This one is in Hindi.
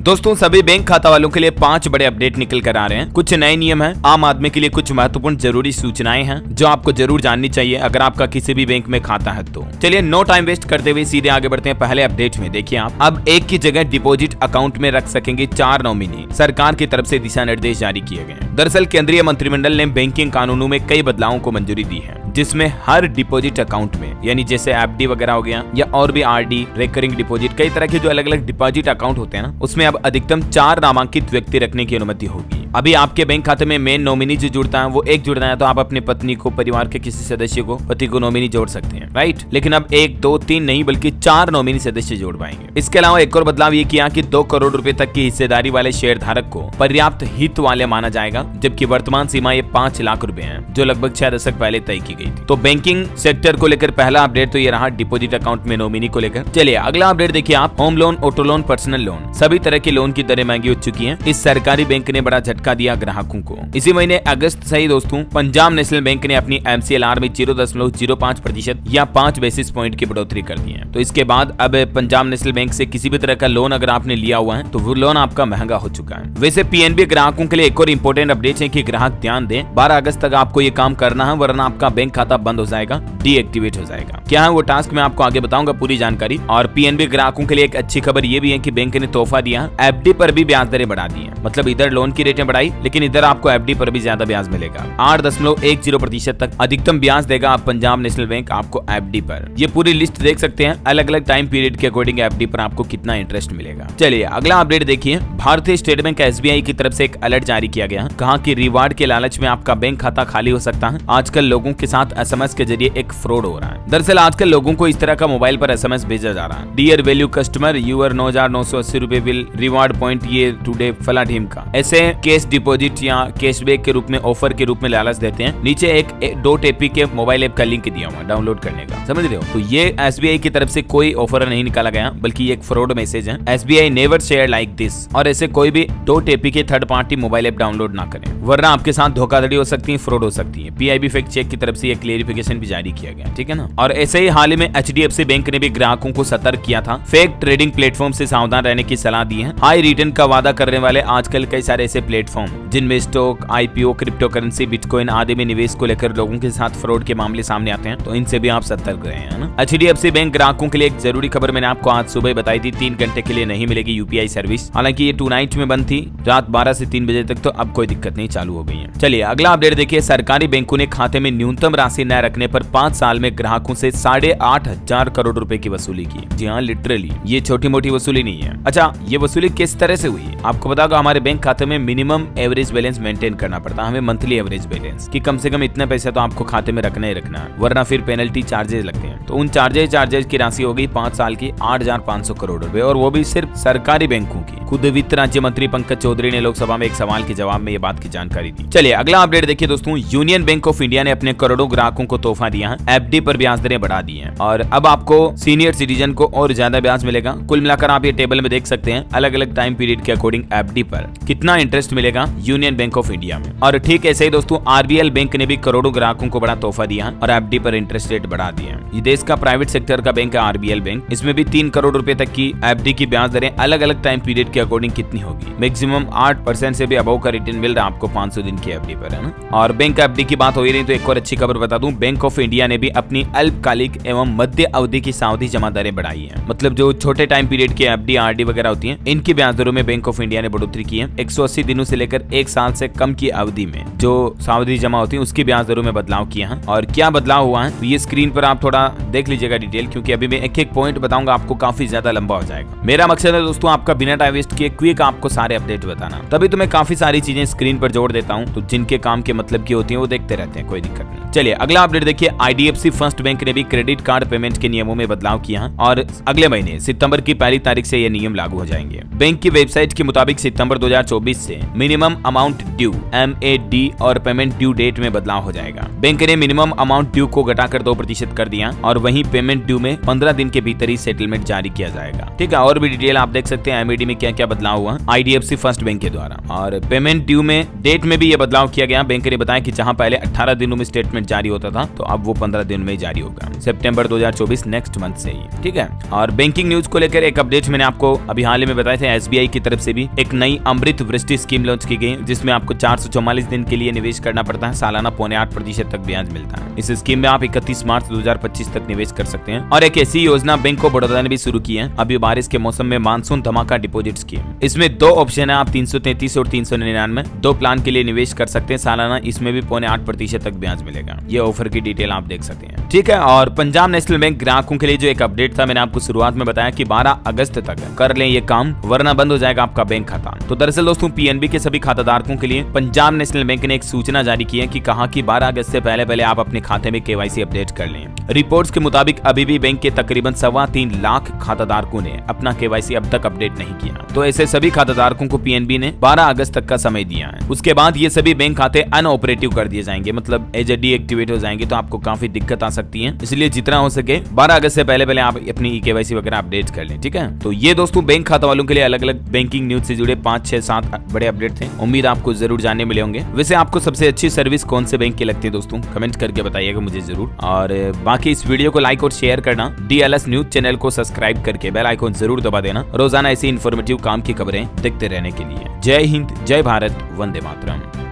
दोस्तों सभी बैंक खाता वालों के लिए 5 बड़े अपडेट निकल कर आ रहे हैं। कुछ नए नियम हैं, आम आदमी के लिए कुछ महत्वपूर्ण जरूरी सूचनाएं हैं जो आपको जरूर जाननी चाहिए अगर आपका किसी भी बैंक में खाता है तो। चलिए नो टाइम वेस्ट करते हुए सीधे आगे बढ़ते हैं पहले अपडेट में। देखिए आप अब एक की जगह डिपॉजिट अकाउंट में रख सकेंगे 4 नॉमिनी। सरकार की तरफ से दिशा निर्देश जारी किए गए। दरअसल केंद्रीय मंत्रिमंडल ने बैंकिंग कानूनों में कई बदलावों को मंजूरी दी है, जिसमें हर डिपॉजिट अकाउंट में यानी जैसे एफडी वगैरह हो गया या और भी आरडी, रिकरिंग डिपॉजिट, कई तरह के जो अलग अलग डिपॉजिट अकाउंट होते हैं ना, उसमें अब अधिकतम 4 नामांकित व्यक्ति रखने की अनुमति होगी। अभी आपके बैंक खाते में मेन नॉमिनी जो जुड़ता है वो एक जुड़ना है तो आप अपनी पत्नी को, परिवार के किसी सदस्य को, पति को नॉमिनी जोड़ सकते हैं, राइट। लेकिन अब 1, 2, 3 नहीं बल्कि 4 नॉमिनी सदस्य जोड़ पाएंगे। इसके अलावा एक और बदलाव ये किया कि 2 करोड़ रुपए तक की हिस्सेदारी वाले शेयर धारक को पर्याप्त हित वाले माना जाएगा, जबकि वर्तमान सीमा ये 5 लाख रुपए है जो लगभग 6 दशक पहले तय की गई थी। तो बैंकिंग सेक्टर को लेकर पहला अपडेट तो ये रहा डिपॉजिट अकाउंट में नॉमिनी को लेकर। चलिए अगला अपडेट देखिए आप। Home loan, auto loan, personal loan, सभी तरह के लोन की दरें महंगी हो चुकी हैं। इस सरकारी बैंक ने बड़ा झटका दिया ग्राहकों को। इसी महीने अगस्त से ही दोस्तों पंजाब नेशनल बैंक ने अपनी MCLR में 0.05% या 5 बेसिस पॉइंट की बढ़ोतरी कर दी है। तो इसके बाद अब पंजाब नेशनल बैंक से किसी भी तरह का लोन अगर आपने लिया हुआ है तो वो लोन आपका महंगा हो चुका है। वैसे PNB ग्राहकों के लिए एक और इम्पोर्टेंट अपडेट है कि ग्राहक ध्यान दें, 12 अगस्त तक आपको ये काम करना है वरना आपका बैंक खाता बंद हो जाएगा, डीएक्टिवेट हो जाएगा। क्या है वो टास्क मैं आपको आगे बताऊंगा पूरी जानकारी। और PNB ग्राहकों के लिए एक अच्छी खबर ये भी है कि बैंक ने तोहफा दिया, FD पर भी ब्याज दरें बढ़ा दी है। मतलब इधर लोन की रेटें बढ़ाई लेकिन इधर आपको FD पर भी ज्यादा ब्याज मिलेगा। 8.10% तक अधिकतम ब्याज देगा पंजाब नेशनल बैंक आपको FD पर। ये पूरी लिस्ट देख सकते हैं, अलग अलग टाइम पीरियड के अकॉर्डिंग FD पर आपको कितना इंटरेस्ट मिलेगा। चलिए अगला अपडेट देखिए। भारतीय स्टेट बैंक SBI की तरफ से एक अलर्ट जारी किया गया, कहा कि रिवार्ड के लालच में आपका बैंक खाता खाली हो सकता है। आजकल लोगों के साथ SMS के जरिए एक फ्रॉड हो रहा है। दरअसल आजकल लोगों को इस तरह का मोबाइल पर SMS भेजा जा रहा है, डियर वैल्यू कस्टमर यूर 9,980 रुपए विल रिवार्ड पॉइंट ये टुडे फला ढीम का। ऐसे कैश डिपॉजिट या कैशबैक के रूप में, ऑफर के रूप में लालच देते हैं। नीचे एक .AP के मोबाइल ऐप का लिंक दिया हुआ है डाउनलोड करने का, समझ रहे हो। तो ये SBI की तरफ से कोई ऑफर नहीं निकाला गया बल्कि एक फ्रॉड मैसेज है। SBI never share like this. और ऐसे कोई भी .AP के third party mobile app download ना करें वरना आपके साथ धोखाधड़ी हो सकती है, फ्रॉड हो सकती है। PIB फैक्ट चेक की तरफ से ये क्लेरिफिकेशन भी जारी किया गया, ठीक है ना। और ऐसे ही हाल ही में HDFC बैंक ने भी ग्राहकों को सतर्क किया था, फेक ट्रेडिंग प्लेटफॉर्म से सावधान रहने की सलाह दी है। हाई रिटर्न का वादा करने वाले आजकल कई सारे ऐसे प्लेटफॉर्म जिनमें stock, IPO, crypto currency, bitcoin आदि में निवेश को लेकर लोगों के साथ फ्रॉड के मामले सामने आते हैं, तो इनसे भी आप सतर्क रहे हैं ना। HDFC बैंक ग्राहकों के लिए एक जरूरी खबर मैंने आपको आज सुबह बताई थी, 3 घंटे के लिए नहीं मिलेगी UPI सर्विस। हालांकि ये 2 नाइट में बंद थी, रात 12 से 3 बजे तक, तो अब कोई दिक्कत नहीं, चालू हो गई है। चलिए अगला अपडेट देखिए। सरकारी बैंकों ने खाते में न्यूनतम राशि न रखने पर 5 साल में ग्राहकों से 8.5 करोड़ रुपए की वसूली की। जी हाँ, लिटरली ये छोटी मोटी वसूली नहीं है। अच्छा, ये वसूली किस तरह से हुई है आपको बता दो। हमारे बैंक खाते में मिनिमम एवरेज बैलेंस मेंटेन करना पड़ता है हमें, मंथली एवरेज बैलेंस कि कम से कम इतना पैसा तो आपको खाते में रखना ही रखना है, वरना फिर पेनल्टी चार्जेस लगते हैं। तो उन चार्जेस की राशि हो गई 5 साल की 8,500 करोड़ रुपए, और वो भी सिर्फ सरकारी बैंकों की। खुद वित्त राज्य मंत्री पंकज चौधरी ने लोकसभा में एक सवाल के जवाब में ये बात की जानकारी दी। चलिए अगला अपडेट देखिए दोस्तों। यूनियन बैंक ऑफ इंडिया ने अपने करोड़ों ग्राहकों को तोहफा दिया है, FD पर ब्याज दरें बढ़ा दी हैं और अब आपको सीनियर सिटीजन को और ज्यादा ब्याज मिलेगा। कुल मिलाकर आप ये टेबल में देख सकते हैं अलग अलग टाइम पीरियड के अकॉर्डिंग FD पर कितना इंटरेस्ट मिलेगा यूनियन बैंक ऑफ इंडिया में। और ठीक ऐसे ही दोस्तों RBL बैंक ने भी करोड़ों ग्राहकों को बड़ा तोहफा दिया है और FD पर इंटरेस्ट रेट बढ़ा दिया है। ये देश का प्राइवेट सेक्टर का बैंक है RBL बैंक। इसमें भी 3 करोड़ रुपए तक की FD की ब्याज दरें अलग अलग टाइम पीरियड के अकॉर्डिंग कितनी होगी। मैक्सिमम 8% से भी अबव का रिटर्न मिल रहा है आपको 500 दिन की FD पर, है ना। और बैंक FD की बात हो ही रही तो एक और अच्छी खबर बता दूं, बैंक ऑफ इंडिया ने भी अपनी अल्पकालिक एवं मध्य अवधि की सावधि जमा दरें बढ़ाई है। मतलब जो छोटे टाइम पीरियड की FD, RD वगैरह होती हैं, इनकी ब्याज दरों में बैंक ऑफ इंडिया ने बढ़ोतरी की है। 180 दिनों से लेकर 1 साल से कम की अवधि में जो सावधि जमा होती है उसकी ब्याज दरों में बदलाव किया है। और क्या बदलाव हुआ है ये स्क्रीन पर आप थोड़ा देख लीजिएगा डिटेल, क्योंकि अभी मैं एक एक पॉइंट बताऊंगा, आपको काफी ज्यादा लंबा हो जाएगा। मेरा मकसद है दोस्तों आपका बिना टाइम वेस्ट किए क्विक आपको सारे अपडेट बताना, तभी तो मैं काफी सारी चीजें स्क्रीन पर जोड़ देता हूँ, तो जिनके काम के मतलब की होती है वो देखते रहते हैं, कोई दिक्कत नहीं। चलिए अगला अपडेट देखिए। IDFC फर्स्ट बैंक ने भी क्रेडिट कार्ड पेमेंट के नियमों में बदलाव किया है और अगले महीने सितंबर की 1 तारीख से ये नियम लागू हो जाएंगे। बैंक की वेबसाइट के मुताबिक सितंबर 2024 से मिनिमम अमाउंट ड्यू MAD और पेमेंट ड्यू डेट में बदलाव हो जाएगा। बैंक ने मिनिमम अमाउंट ड्यू को घटाकर 2% कर दिया और वहीं पेमेंट ड्यू में 15 दिन के भीतर ही सेटलमेंट जारी किया जाएगा, ठीक है। और भी डिटेल आप देख सकते हैं MAD में क्या क्या बदलाव हुआ IDFC फर्स्ट बैंक के द्वारा। और पेमेंट ड्यू में डेट में भी ये बदलाव किया गया। बैंक ने बताया कि जहां पहले 18 दिनों में स्टेटमेंट जारी होता था, तो अब वो 15 दिन में जारी होगा, सितंबर 2024 नेक्स्ट मंथ से ही। ठीक है। और बैंकिंग न्यूज को लेकर एक अपडेट मैंने आपको अभी हाल ही में बताया था। SBI की तरफ से भी एक नई अमृत वृष्टि स्कीम लॉन्च की गई, जिसमें आपको 444 दिन के लिए निवेश करना पड़ता है, सालाना 0.8% तक ब्याज मिलता है। इस स्कीम में आप 31 मार्च 2025 तक निवेश कर सकते हैं। और एक ऐसी योजना बैंक ऑफ बड़ौदा ने भी शुरू की है अभी बारिश के मौसम में, मानसून धमाका डिपॉजिट स्कीम। इसमें 2 ऑप्शन है, आप 333 और 399 2 प्लान के लिए निवेश कर सकते हैं, सालाना इसमें भी 0.8% तक ब्याज मिलेगा। ये ऑफर की डिटेल आप देख सकते हैं। ठीक है। और पंजाब नेशनल बैंक ग्राहकों के लिए जो एक अपडेट था, मैंने आपको शुरुआत में बताया कि 12 अगस्त तक कर लें ये काम, वरना बंद हो जाएगा आपका बैंक खाता। तो दरअसल दोस्तों, PNB के सभी खाताधारकों के लिए पंजाब नेशनल बैंक ने एक सूचना जारी की है कि कहा कि 12 अगस्त से पहले आप अपने खाते में KYC अपडेट कर लें। रिपोर्ट्स के मुताबिक अभी भी बैंक के तकरीबन 3.25 लाख खाताधारकों ने अपना KYC अब तक अपडेट नहीं किया। तो ऐसे सभी खाताधारकों को PNB ने 12 अगस्त तक का समय दिया है। उसके बाद ये सभी बैंक खाते अनऑपरेटिव कर दिए जाएंगे, मतलब एज ए डीएक्टिवेट हो जाएंगे। तो आपको काफी दिक्कत आ सकती है, इसलिए जितना हो सके 12 अगस्त से पहले आप अपनी KYC वगैरह अपडेट कर लें। ठीक है। तो ये दोस्तों बैंक खाता वालों के लिए अलग अलग बैंकिंग न्यूज से जुड़े 5, 6, 7 बड़े अपडेट थे। उम्मीद आपको जरूर जानने मिले होंगे। वैसे आपको सबसे अच्छी सर्विस कौन से बैंक की लगती है दोस्तों, कमेंट करके बताइएगा मुझे जरूर। और बाकी इस वीडियो को लाइक और शेयर करना, DLS न्यूज चैनल को सब्सक्राइब करके बेल आइकन जरूर दबा देना, रोजाना ऐसी इन्फॉर्मेटिव काम की खबरें देखते रहने के लिए। जय हिंद, जय भारत, वंदे मातरम।